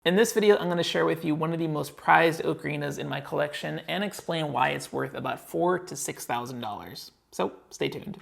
In this video, I'm going to share with you one of the most prized ocarinas in my collection and explain why it's worth about $4,000 to $6,000. So stay tuned.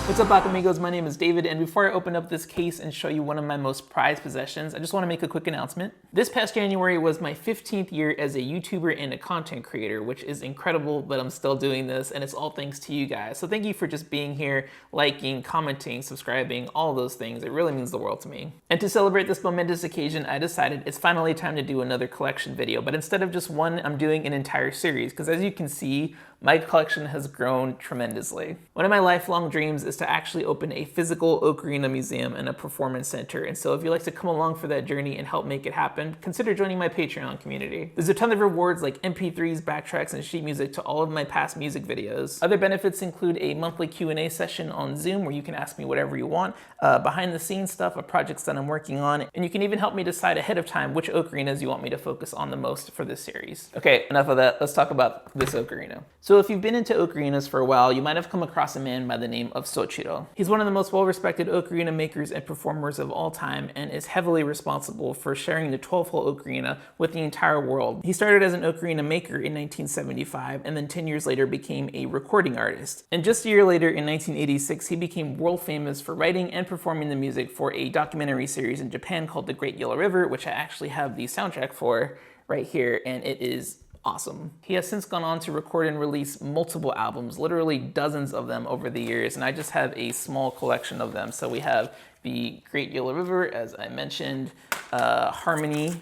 What's up, Amigos? My name is David, and before I open up this case and show you one of my most prized possessions, I just want to make a quick announcement. This past January was my 15th year as a YouTuber and a content creator, which is incredible, but I'm still doing this, and it's all thanks to you guys. So thank you for just being here, liking, commenting, subscribing, all those things. It really means the world to me. And to celebrate this momentous occasion, I decided it's finally time to do another collection video, but instead of just one, I'm doing an entire series, because as you can see, my collection has grown tremendously. One of my lifelong dreams is to actually open a physical ocarina museum and a performance center. And so if you'd like to come along for that journey and help make it happen, consider joining my Patreon community. There's a ton of rewards like MP3s, backtracks, and sheet music to all of my past music videos. Other benefits include a monthly Q&A session on Zoom where you can ask me whatever you want, behind the scenes stuff of projects that I'm working on, and you can even help me decide ahead of time which ocarinas you want me to focus on the most for this series. Okay, enough of that. Let's talk about this ocarina. So if you've been into ocarinas for a while, you might have come across a man by the name of Sojiro. He's one of the most well-respected ocarina makers and performers of all time and is heavily responsible for sharing the 12-hole ocarina with the entire world. He started as an ocarina maker in 1975 and then 10 years later became a recording artist. And just a year later in 1986, he became world famous for writing and performing the music for a documentary series in Japan called The Great Yellow River, which I actually have the soundtrack for right here, and it is awesome. He has since gone on to record and release multiple albums, literally dozens of them over the years, and I just have a small collection of them. So we have The Great Yellow River, as I mentioned, Harmony,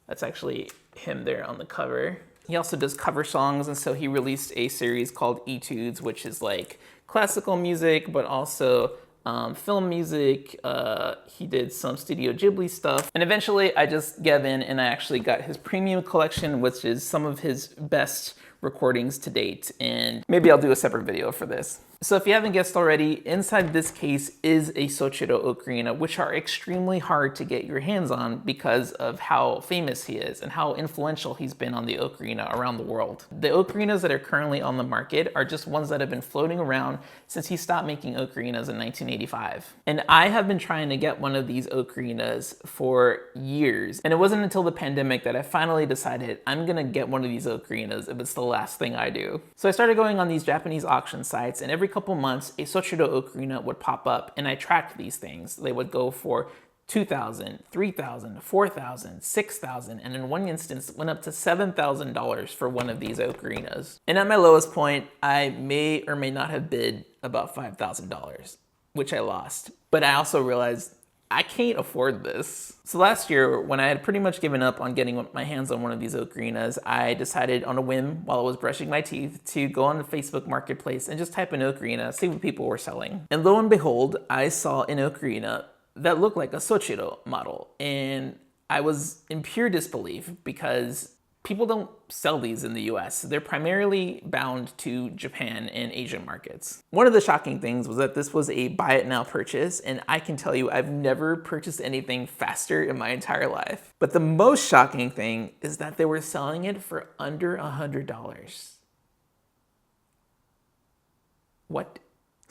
that's actually him there on the cover. He also does cover songs, and so he released a series called Etudes, which is like classical music, but also film music. He did some Studio Ghibli stuff. And eventually I just gave in and I actually got his premium collection, which is some of his best recordings to date. And maybe I'll do a separate video for this. So if you haven't guessed already, inside this case is a Sojiro ocarina, which are extremely hard to get your hands on because of how famous he is and how influential he's been on the ocarina around the world. The ocarinas that are currently on the market are just ones that have been floating around since he stopped making ocarinas in 1985. And I have been trying to get one of these ocarinas for years. And it wasn't until the pandemic that I finally decided I'm gonna get one of these ocarinas if it's the last thing I do. So I started going on these Japanese auction sites, and every couple months a Sojiro ocarina would pop up, and I tracked these things. They would go for $2,000, $3,000, $4,000, $6,000, and in one instance went up to $7,000 for one of these ocarinas. And at my lowest point, I may or may not have bid about $5,000, which I lost. But I also realized I can't afford this. So last year, when I had pretty much given up on getting my hands on one of these ocarinas, I decided on a whim while I was brushing my teeth to go on the Facebook Marketplace and just type in ocarina, see what people were selling. And lo and behold, I saw an ocarina that looked like a Sojiro model. And I was in pure disbelief because people don't sell these in the US. They're primarily bound to Japan and Asian markets. One of the shocking things was that this was a buy it now purchase, and I can tell you I've never purchased anything faster in my entire life. But the most shocking thing is that they were selling it for under $100. What?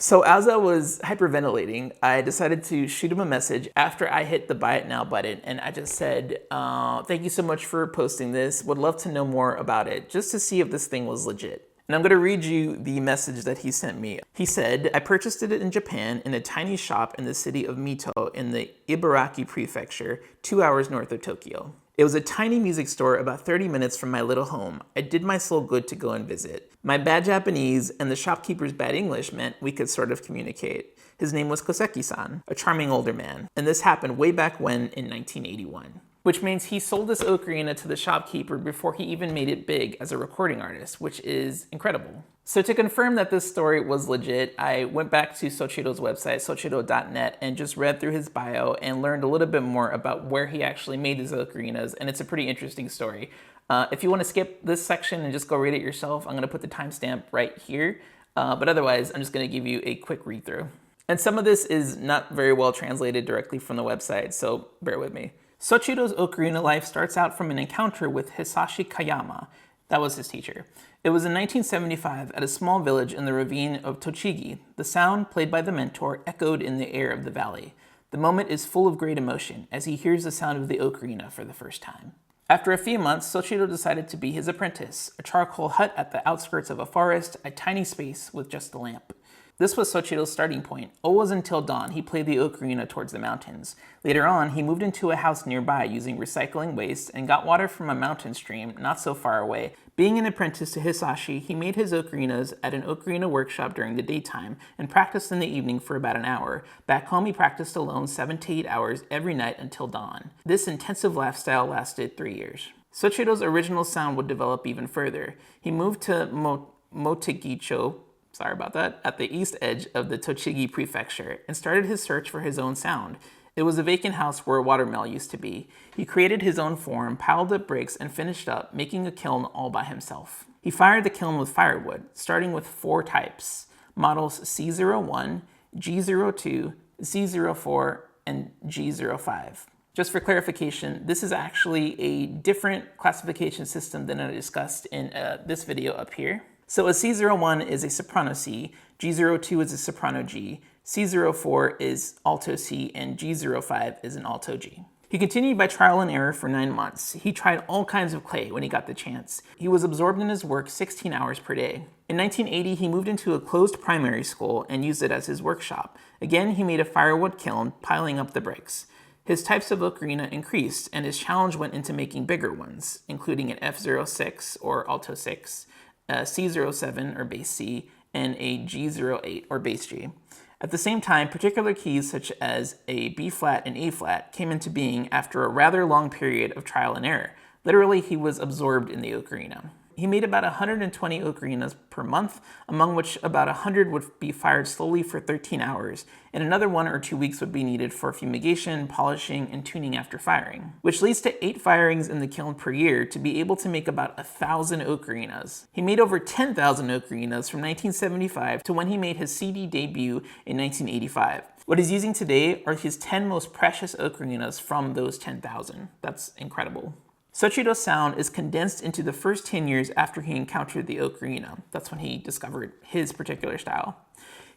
So as I was hyperventilating, I decided to shoot him a message after I hit the buy it now button, and I just said, thank you so much for posting this. Would love to know more about it, just to see if this thing was legit. And I'm gonna read you the message that he sent me. He said, I purchased it in Japan in a tiny shop in the city of Mito in the Ibaraki prefecture, 2 hours north of Tokyo. It was a tiny music store about 30 minutes from my little home. I did my soul good to go and visit. My bad Japanese and the shopkeeper's bad English meant we could sort of communicate. His name was Koseki-san, a charming older man. And this happened way back when in 1981. Which means he sold this ocarina to the shopkeeper before he even made it big as a recording artist, which is incredible. So to confirm that this story was legit, I went back to Sojiro's website, sojiro.net, and just read through his bio and learned a little bit more about where he actually made his ocarinas, and it's a pretty interesting story. If you want to skip this section and just go read it yourself, I'm going to put the timestamp right here, but otherwise I'm just going to give you a quick read through. And some of this is not very well translated directly from the website, so bear with me. Sojiro's ocarina life starts out from an encounter with Hisashi Kayama, That was his teacher. It was in 1975 at a small village in the ravine of Tochigi. The sound, played by the mentor, echoed in the air of the valley. The moment is full of great emotion as he hears the sound of the ocarina for the first time. After a few months, Sojiro decided to be his apprentice, a charcoal hut at the outskirts of a forest, a tiny space with just a lamp. This was Sochiro's starting point. Always until dawn, he played the ocarina towards the mountains. Later on, he moved into a house nearby using recycling waste and got water from a mountain stream not so far away. Being an apprentice to Hisashi, he made his ocarinas at an ocarina workshop during the daytime and practiced in the evening for about an hour. Back home, he practiced alone 7 to 8 hours every night until dawn. This intensive lifestyle lasted 3 years. Sochiro's original sound would develop even further. He moved to Motegicho, sorry about that, at the east edge of the Tochigi prefecture and started his search for his own sound. It was a vacant house where a watermill used to be. He created his own form, piled up bricks, and finished up, making a kiln all by himself. He fired the kiln with firewood, starting with 4 types, models C01, G02, Z04, and G05. Just for clarification, this is actually a different classification system than I discussed in this video up here. So a C01 is a soprano C, G02 is a soprano G, C04 is alto C, and G05 is an alto G. He continued by trial and error for 9 months. He tried all kinds of clay when he got the chance. He was absorbed in his work 16 hours per day. In 1980, he moved into a closed primary school and used it as his workshop. Again, he made a firewood kiln, piling up the bricks. His types of ocarina increased, and his challenge went into making bigger ones, including an F06 or alto 6, a C07 or bass C, and a G08 or bass G. At the same time, particular keys such as a B flat and A flat came into being after a rather long period of trial and error. Literally, he was absorbed in the ocarina. He made about 120 ocarinas per month, among which about 100 would be fired slowly for 13 hours, and another 1 or 2 weeks would be needed for fumigation, polishing, and tuning after firing, which leads to 8 firings in the kiln per year to be able to make about 1,000 ocarinas. He made over 10,000 ocarinas from 1975 to when he made his CD debut in 1985. What he's using today are his 10 most precious ocarinas from those 10,000. That's incredible. Sochiro's sound is condensed into the first 10 years after he encountered the ocarina. That's when he discovered his particular style.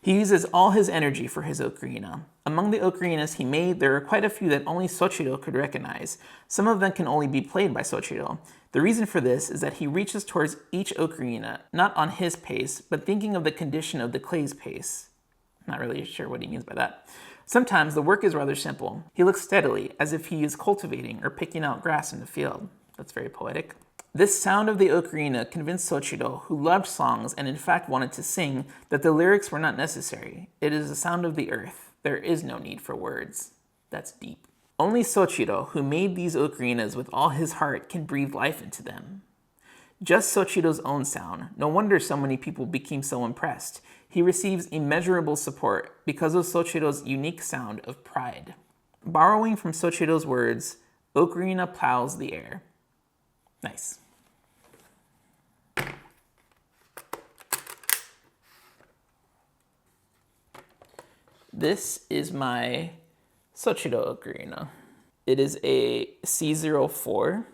He uses all his energy for his ocarina. Among the ocarinas he made, there are quite a few that only Sochiro could recognize. Some of them can only be played by Sochiro. The reason for this is that he reaches towards each ocarina, not on his pace, but thinking of the condition of the clay's pace. Not really sure what he means by that. Sometimes the work is rather simple. He looks steadily, as if he is cultivating or picking out grass in the field. That's very poetic. This sound of the ocarina convinced Sochiro, who loved songs and in fact wanted to sing, that the lyrics were not necessary. It is the sound of the earth. There is no need for words. That's deep. Only Sochiro, who made these ocarinas with all his heart, can breathe life into them. Just Sochiro's own sound. No wonder so many people became so impressed. He receives immeasurable support because of Sochiro's unique sound of pride. Borrowing from Sochiro's words, ocarina plows the air. Nice. This is my Sochiro ocarina. It is a C04,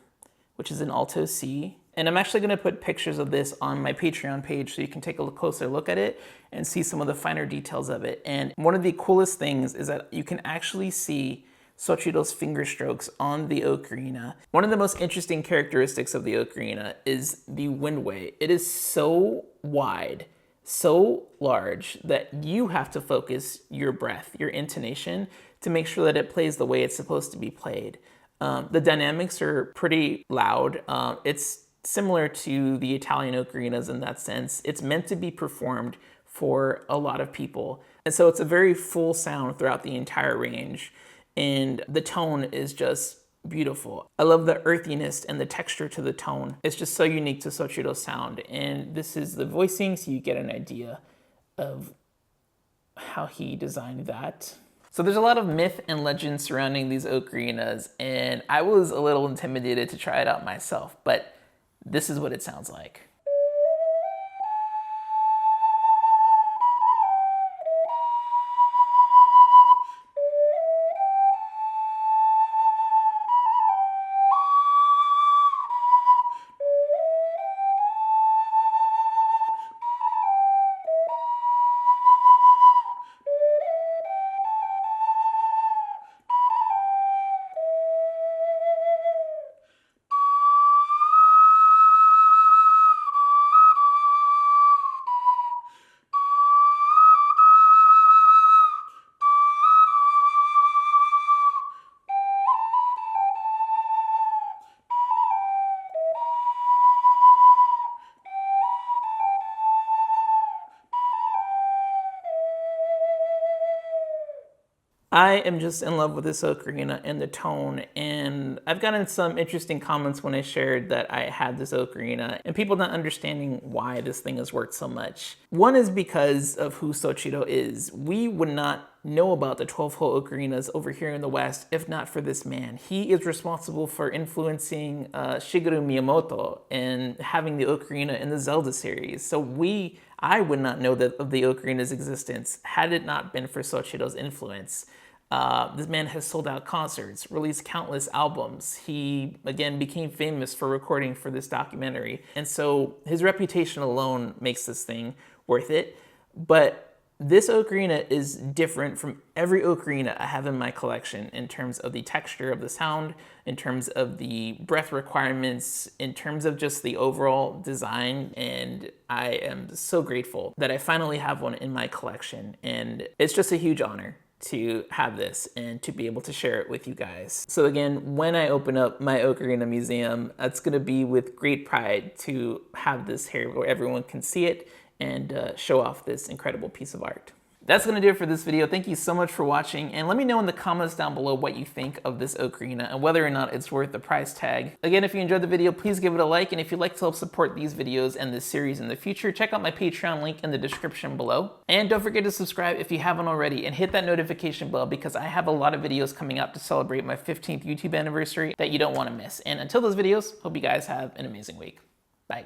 which is an alto C. And I'm actually going to put pictures of this on my Patreon page so you can take a closer look at it and see some of the finer details of it. And one of the coolest things is that you can actually see Sochiro's finger strokes on the ocarina. One of the most interesting characteristics of the ocarina is the windway. It is so wide, so large that you have to focus your breath, your intonation, to make sure that it plays the way it's supposed to be played. The dynamics are pretty loud. It's similar to the Italian ocarinas in that sense. It's meant to be performed for a lot of people. And so it's a very full sound throughout the entire range. And the tone is just beautiful. I love the earthiness and the texture to the tone. It's just so unique to Sochiro's sound. And this is the voicing, so you get an idea of how he designed that. So there's a lot of myth and legend surrounding these ocarinas, and I was a little intimidated to try it out myself, but this is what it sounds like. I am just in love with this ocarina and the tone, and I've gotten some interesting comments when I shared that I had this ocarina and people not understanding why this thing has worked so much. One is because of who Sojiro is. We would not know about the 12-hole ocarinas over here in the West if not for this man. He is responsible for influencing Shigeru Miyamoto and having the ocarina in the Zelda series. So I would not know of the ocarina's existence had it not been for Sojiro's influence. This man has sold out concerts, released countless albums. He, again, became famous for recording for this documentary. And so his reputation alone makes this thing worth it. But this ocarina is different from every ocarina I have in my collection in terms of the texture of the sound, in terms of the breath requirements, in terms of just the overall design. And I am so grateful that I finally have one in my collection. And it's just a huge honor to have this and to be able to share it with you guys. So again, when I open up my Ocarina Museum, it's gonna be with great pride to have this here where everyone can see it and show off this incredible piece of art. That's gonna do it for this video. Thank you so much for watching, and let me know in the comments down below what you think of this ocarina and whether or not it's worth the price tag. Again, if you enjoyed the video, please give it a like, and if you'd like to help support these videos and this series in the future, check out my Patreon link in the description below. And don't forget to subscribe if you haven't already, and hit that notification bell because I have a lot of videos coming up to celebrate my 15th YouTube anniversary that you don't wanna miss. And until those videos, hope you guys have an amazing week. Bye.